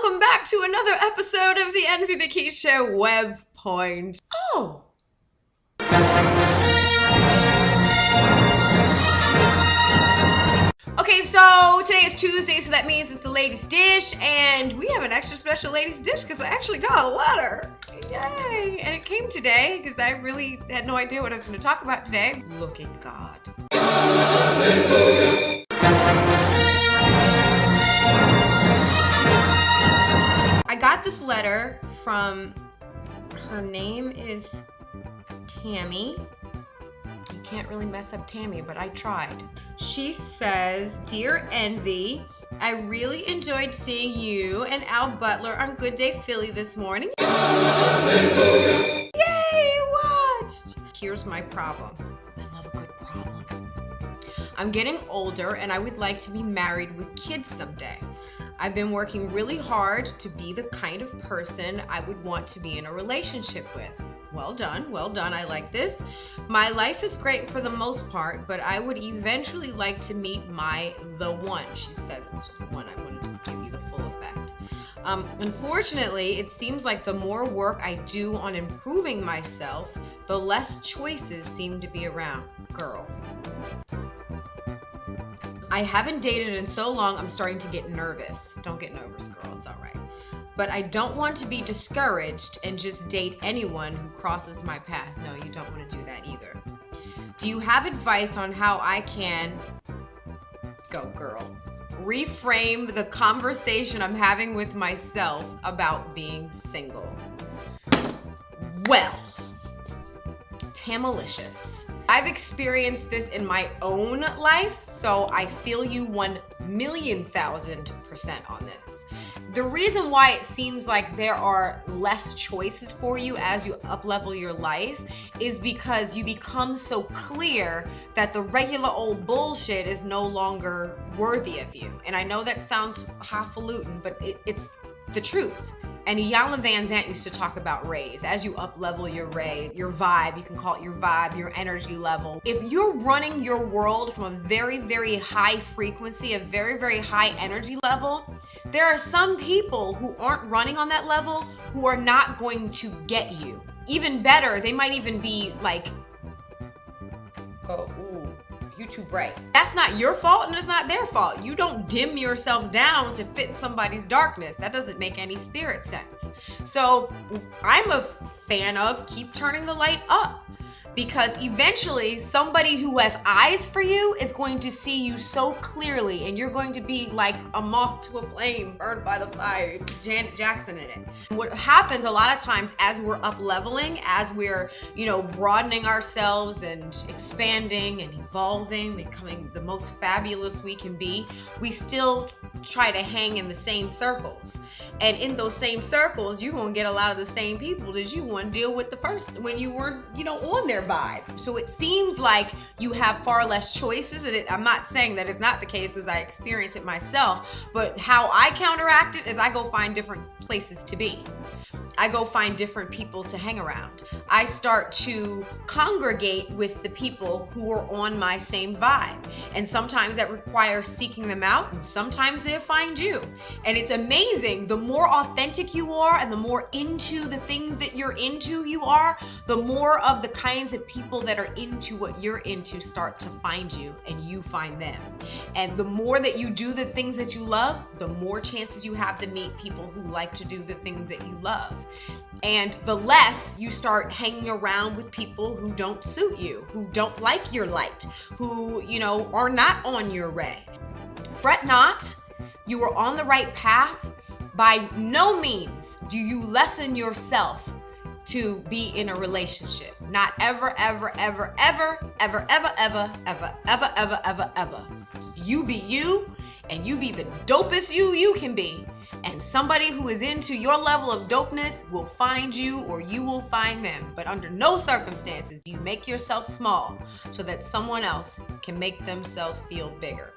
welcome back to another episode of the McKee Show Web Point. Oh. Okay, so today is Tuesday, so that means it's the ladies' dish, and we have an extra special ladies' dish because I actually got a letter. Yay! And it came today because I really had no idea what I was going to talk about today. Look at God. I got this letter from, her name is Tammy. You can't really mess up Tammy, but I tried. She says, "Dear Envy, I really enjoyed seeing you and Al Butler on Good Day Philly this morning." Yay, watched! Here's my problem. I love a good problem. I'm getting older and I would like to be married with kids someday. I've been working really hard to be the kind of person I would want to be in a relationship with. Well done, I like this. My life is great for the most part, but I would eventually like to meet the one. She says, the one. I want to just give you the full effect. Unfortunately, it seems like the more work I do on improving myself, the less choices seem to be around. Girl. I haven't dated in so long, I'm starting to get nervous. Don't get nervous, girl, it's all right. But I don't want to be discouraged and just date anyone who crosses my path. No, you don't want to do that either. Do you have advice on how I can, go girl, reframe the conversation I'm having with myself about being single? Well, Tamalicious. I've experienced this in my own life, so I feel you 1,000,000% on this. The reason why it seems like there are less choices for you as you up-level your life is because you become so clear that the regular old bullshit is no longer worthy of you. And I know that sounds highfalutin, but it's the truth. And Iyanla Vanzant used to talk about rays. As you up-level your vibe, you can call it your vibe, your energy level. If you're running your world from a very, very high frequency, a very, very high energy level, there are some people who aren't running on that level who are not going to get you. Even better, they might even be like, you too bright. That's not your fault and it's not their fault. You don't dim yourself down to fit somebody's darkness. That doesn't make any spirit sense. So I'm a fan of keep turning the light up, because eventually somebody who has eyes for you is going to see you so clearly, and you're going to be like a moth to a flame burned by the fire, Janet Jackson in it. What happens a lot of times as we're up leveling, as we're, broadening ourselves and expanding and evolving, becoming the most fabulous we can be, we still try to hang in the same circles. And in those same circles, you're going to get a lot of the same people that you want to deal with when you were, on their vibe. So it seems like you have far less choices. And I'm not saying that it's not the case, as I experience it myself, but how I counteract it is I go find different places to be. I go find different people to hang around. I start to congregate with the people who are on my same vibe. And sometimes that requires seeking them out, and sometimes they'll find you. And it's amazing, the more authentic you are and the more into the things that you're into you are, the more of the kinds of people that are into what you're into start to find you and you find them. And the more that you do the things that you love, the more chances you have to meet people who like to do the things that you love. And the less you start hanging around with people who don't suit you, who don't like your light, who, are not on your ray. Fret not, you are on the right path. By no means do you lessen yourself to be in a relationship. Not ever, ever, ever, ever, ever, ever, ever, ever, ever, ever, ever, ever. You be you, and you be the dopest you can be. And somebody who is into your level of dopeness will find you, or you will find them. But under no circumstances do you make yourself small so that someone else can make themselves feel bigger.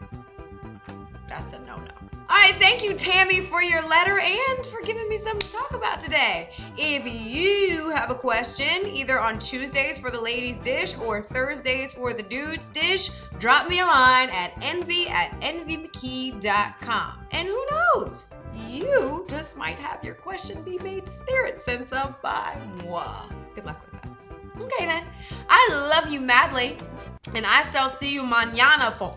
That's a no-no. All right, thank you, Tammy, for your letter and for giving me something to talk about today. If you have a question, either on Tuesdays for the ladies' dish or Thursdays for the dudes' dish, drop me a line at envy@envymckee.com. And who knows? You just might have your question be made spirit sense of by moi. Good luck with that. Okay then. I love you madly, and I shall see you mañana for